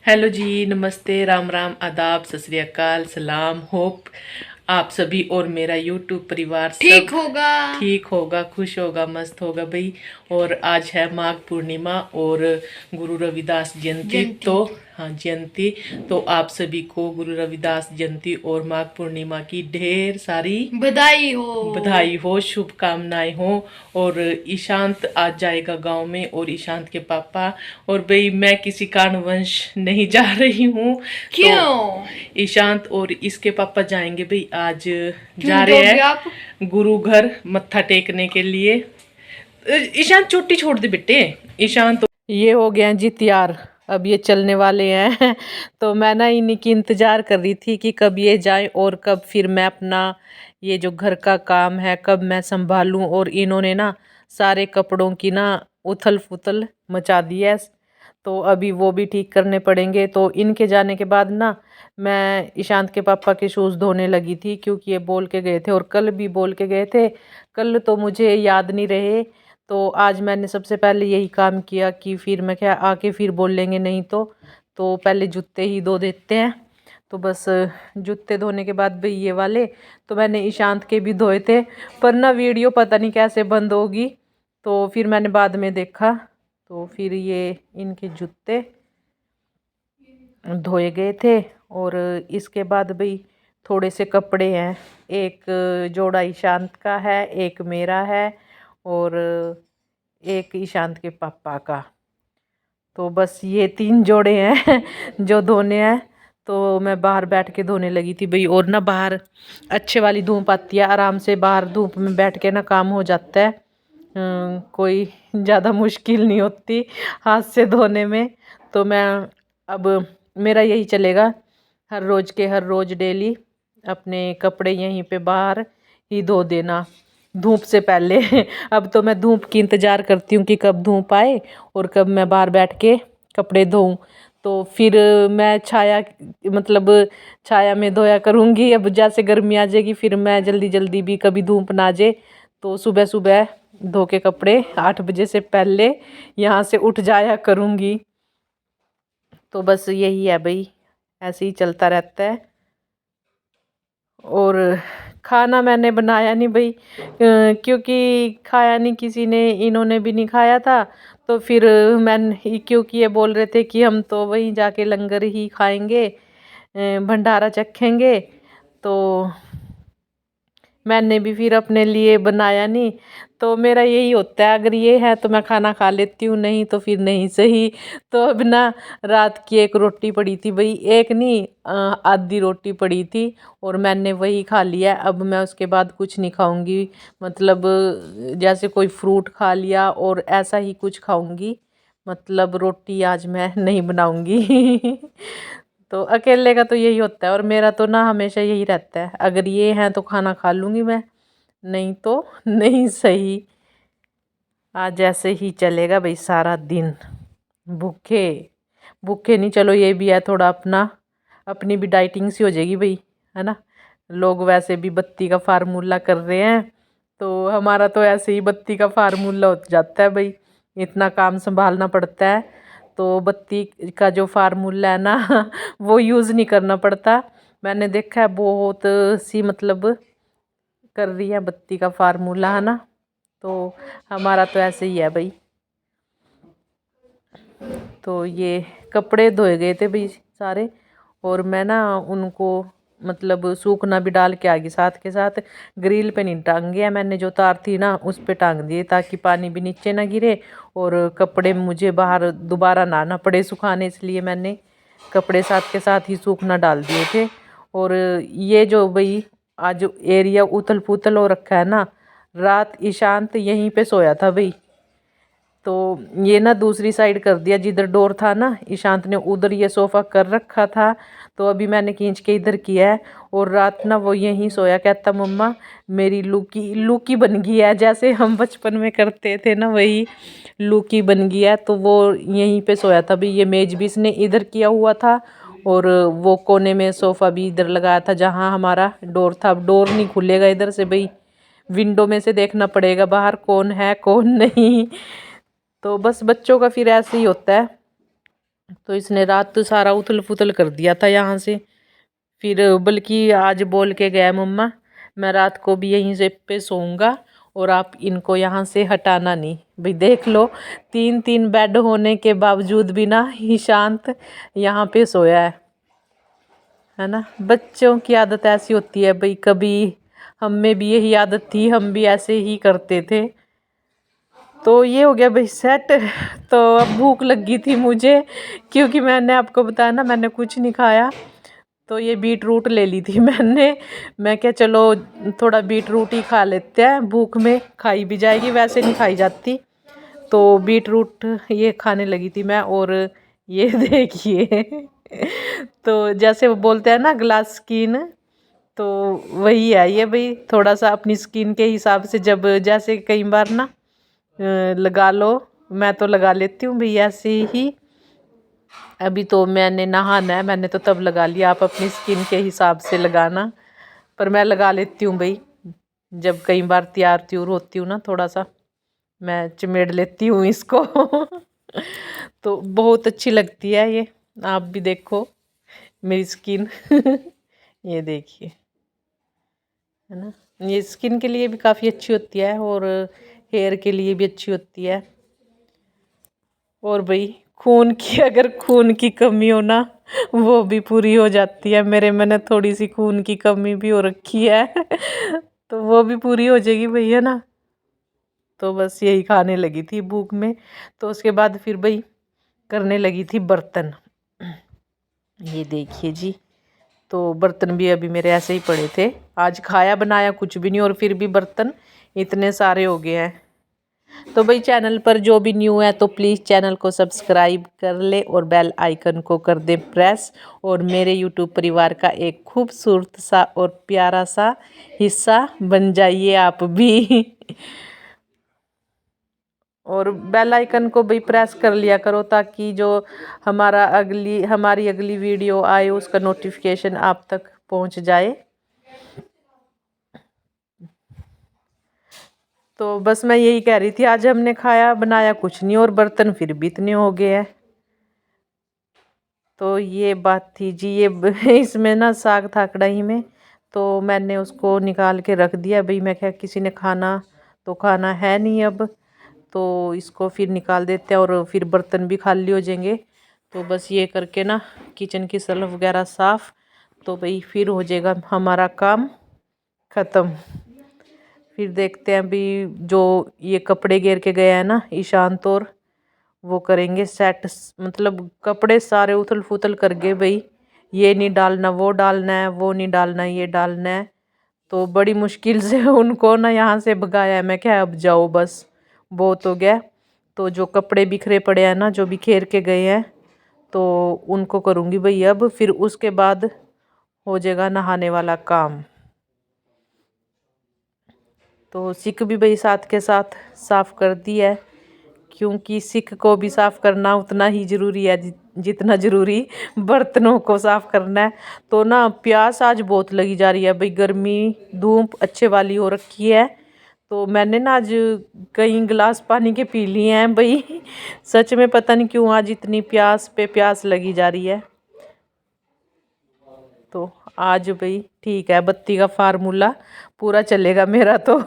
Hello जी, नमस्ते, राम राम, आदाब, सत श्री अकाल, सलाम। होप आप सभी और मेरा यूट्यूब परिवार ठीक सब होगा। ठीक होगा, खुश होगा, मस्त होगा भाई। और आज है माघ पूर्णिमा और गुरु रविदास जयंती। जयंती। तो हाँ, जयंती। तो आप सभी को गुरु रविदास जयंती और माघ पूर्णिमा की ढेर सारी बधाई हो। बधाई हो, शुभकामनाएं हो। और ईशांत आज जाएगा गांव में, और ईशांत के पापा। और भाई मैं किसी कारणवश नहीं जा रही हूँ। तो क्यों? ईशांत और इसके पापा जाएंगे भाई आज। क्यों जा रहे दोगे आप? हैं गुरु घर मत्था टेकने के लिए। ईशांत चोटी छोड़ दे बेटे। ईशांत ये हो गया जी तैयार, अब ये चलने वाले हैं। तो मैं ना इन्हीं की इंतजार कर रही थी कि कब ये जाए और कब फिर मैं अपना ये जो घर का काम है कब मैं संभालूं। और इन्होंने ना सारे कपड़ों की ना उथल पुथल मचा दी है। तो अभी वो भी ठीक करने पड़ेंगे। तो इनके जाने के बाद ना मैं ईशांत के पापा के शूज़ धोने लगी थी, क्योंकि ये बोल के गए थे और कल भी बोल के गए थे। कल तो मुझे याद नहीं रहे, तो आज मैंने सबसे पहले यही काम किया कि फिर मैं क्या आके फिर बोल लेंगे नहीं तो पहले जूते ही धो देते हैं। तो बस जूते धोने के बाद भाई ये वाले तो मैंने ईशांत के भी धोए थे, पर ना वीडियो पता नहीं कैसे बंद होगी। तो फिर मैंने बाद में देखा, तो फिर ये इनके जूते धोए गए थे। और इसके बाद भाई थोड़े से कपड़े हैं, एक जोड़ा ईशांत का है, एक मेरा है, और एक ईशांत के पापा का। तो बस ये 3 जोड़े हैं जो धोने हैं। तो मैं बाहर बैठ के धोने लगी थी भाई। और ना बाहर अच्छे वाली धूप आती है, आराम से बाहर धूप में बैठ के ना काम हो जाता है। कोई ज़्यादा मुश्किल नहीं होती हाथ से धोने में। तो मैं अब मेरा यही चलेगा, हर रोज़ के हर रोज़ डेली अपने कपड़े यहीं पे बाहर ही धो देना धूप से पहले। अब तो मैं धूप की इंतज़ार करती हूँ कि कब धूप आए और कब मैं बाहर बैठ के कपड़े धोऊं। तो फिर मैं छाया मतलब छाया में धोया करूँगी। अब जैसे गर्मी आ जाएगी फिर मैं जल्दी जल्दी भी कभी धूप ना आ जाए तो सुबह सुबह धो के कपड़े 8 बजे से पहले यहाँ से उठ जाया करूँगी। तो बस यही है भाई, ऐसे ही चलता रहता है। और खाना मैंने बनाया नहीं भाई, क्योंकि खाया नहीं किसी ने, इन्होंने भी नहीं खाया था। तो फिर मैंने, क्योंकि ये बोल रहे थे कि हम तो वहीं जाके लंगर ही खाएंगे, भंडारा चखेंगे। तो मैंने भी फिर अपने लिए बनाया नहीं। तो मेरा यही होता है, अगर ये है तो मैं खाना खा लेती हूँ, नहीं तो फिर नहीं सही। तो अब ना रात की एक रोटी पड़ी थी भाई, एक नहीं आधी रोटी पड़ी थी, और मैंने वही खा लिया। अब मैं उसके बाद कुछ नहीं खाऊंगी, मतलब जैसे कोई फ्रूट खा लिया और ऐसा ही कुछ खाऊंगी। मतलब रोटी आज मैं नहीं बनाऊंगी। तो अकेले का तो यही होता है, और मेरा तो ना हमेशा यही रहता है, अगर ये हैं तो खाना खा लूँगी मैं, नहीं तो नहीं सही। आज ऐसे ही चलेगा भाई सारा दिन, भूखे भूखे नहीं। चलो ये भी है, थोड़ा अपना अपनी भी डाइटिंग सी हो जाएगी भाई, है ना। लोग वैसे भी बत्ती का फार्मूला कर रहे हैं, तो हमारा तो ऐसे ही बत्ती का फार्मूला हो जाता है भाई, इतना काम संभालना पड़ता है। तो बत्ती का जो फार्मूला है ना वो यूज़ नहीं करना पड़ता। मैंने देखा है बहुत सी मतलब कर रही है बत्ती का फार्मूला, है ना। तो हमारा तो ऐसे ही है भाई। तो ये कपड़े धोए गए थे भाई सारे, और मैं ना उनको मतलब सूखना भी डाल के आ गई, साथ के साथ ग्रिल पे नहीं टांगे है मैंने, जो तार थी ना उस पे टांग दिए, ताकि पानी भी नीचे ना गिरे और कपड़े मुझे बाहर दोबारा ना आना पड़े सुखाने, इसलिए मैंने कपड़े साथ के साथ ही सूखना डाल दिए थे। और ये जो भाई आज एरिया उथल पुथल हो रखा है ना, रात ईशांत यहीं पे सोया था भाई। तो ये ना दूसरी साइड कर दिया, जिधर डोर था ना ईशांत ने उधर ये सोफ़ा कर रखा था, तो अभी मैंने खींच के इधर किया है। और रात ना वो यहीं सोया, कहता मम्मा मेरी लूकी लूकी बन गई है, जैसे हम बचपन में करते थे ना वही लूकी बन गई है। तो वो यहीं पे सोया था भाई। ये मेज भी इसने इधर किया हुआ था, और वो कोने में सोफ़ा भी इधर लगाया था जहाँ हमारा डोर था। अब डोर नहीं खुलेगा इधर से भाई, विंडो में से देखना पड़ेगा बाहर कौन है कौन नहीं। तो बस बच्चों का फिर ऐसे ही होता है, तो इसने रात तो सारा उथल पुथल कर दिया था यहाँ से। फिर बल्कि आज बोल के गया, मम्मा मैं रात को भी यहीं से पे सोऊंगा और आप इनको यहाँ से हटाना नहीं। भाई देख लो, 3 3 बेड होने के बावजूद भी ना ईशांत यहाँ पे सोया है ना। बच्चों की आदत ऐसी होती है भाई, कभी हम में भी यही आदत थी, हम भी ऐसे ही करते थे। तो ये हो गया भाई सेट। तो अब भूख लगी थी मुझे, क्योंकि मैंने आपको बताया ना मैंने कुछ नहीं खाया। तो ये बीट रूट ले ली थी मैंने। मैं क्या चलो थोड़ा बीट रूट ही खा लेते हैं, भूख में खाई भी जाएगी, वैसे नहीं खाई जाती। तो बीट रूट ये खाने लगी थी मैं। और ये देखिए तो जैसे वो बोलते हैं ना ग्लास स्किन, तो वही है ये भाई। थोड़ा सा अपनी स्किन के हिसाब से, जब जैसे कई बार ना लगा लो, मैं तो लगा लेती हूँ भाई ऐसे ही। अभी तो मैंने नहाना है, मैंने तो तब लगा लिया, आप अपनी स्किन के हिसाब से लगाना। पर मैं लगा लेती हूँ भाई, जब कई बार तैयार त्यूर होती हूँ ना, थोड़ा सा मैं चिमेड़ लेती हूँ इसको तो बहुत अच्छी लगती है ये। आप भी देखो मेरी स्किन ये देखिए, है ना। ये स्किन के लिए भी काफ़ी अच्छी होती है और हेयर के लिए भी अच्छी होती है। और भाई खून की, अगर खून की कमी हो ना, वो भी पूरी हो जाती है। मेरे मैंने थोड़ी सी खून की कमी भी हो रखी है तो वो भी पूरी हो जाएगी भाई, है ना। तो बस यही खाने लगी थी भूख में। तो उसके बाद फिर भाई करने लगी थी बर्तन। ये देखिए जी, तो बर्तन भी अभी मेरे ऐसे ही पड़े थे। आज खाया बनाया कुछ भी नहीं और फिर भी बर्तन इतने सारे हो गए हैं। तो भाई चैनल पर जो भी न्यू है तो प्लीज़ चैनल को सब्सक्राइब कर ले और बेल आइकन को कर दे प्रेस। और मेरे यूट्यूब परिवार का एक खूबसूरत सा और प्यारा सा हिस्सा बन जाइए आप भी और बेल आइकन को भी प्रेस कर लिया करो, ताकि जो हमारी अगली वीडियो आए उसका नोटिफिकेशन आप तक पहुंच जाए। तो बस मैं यही कह रही थी, आज हमने खाया बनाया कुछ नहीं और बर्तन फिर भी इतने हो गए हैं। तो ये बात थी जी। ये इसमें ना साग था कढ़ाई में, तो मैंने उसको निकाल के रख दिया भाई। मैं क्या, किसी ने खाना तो खाना है नहीं अब, तो इसको फिर निकाल देते हैं और फिर बर्तन भी खाली हो जाएंगे। तो बस ये करके ना किचन की शेल्फ वगैरह साफ़, तो भाई फिर हो जाएगा हमारा काम ख़त्म। फिर देखते हैं अभी जो ये कपड़े घेर के गए हैं ना ईशांत, और वो करेंगे सेट। मतलब कपड़े सारे उथल पुथल कर गए भाई, ये नहीं डालना वो डालना है, वो नहीं डालना ये डालना है। तो बड़ी मुश्किल से उनको ना यहाँ से भगाया है। मैं क्या अब जाओ बस, बहुत हो गया। तो जो कपड़े बिखरे पड़े हैं ना, जो बिखेर के गए हैं, तो उनको करूँगी भाई अब। फिर उसके बाद हो जाएगा नहाने वाला काम। तो सिक भी भाई साथ के साथ साफ़ कर दी है, क्योंकि सिक को भी साफ़ करना उतना ही ज़रूरी है जितना ज़रूरी बर्तनों को साफ़ करना है। तो ना प्यास आज बहुत लगी जा रही है भाई, गर्मी धूप अच्छे वाली हो रखी है। तो मैंने ना आज कई गिलास पानी के पी लिए हैं भाई सच में पता नहीं क्यों आज इतनी प्यास पे प्यास लगी जा रही है। तो आज भाई ठीक है, बत्ती का फार्मूला पूरा चलेगा मेरा तो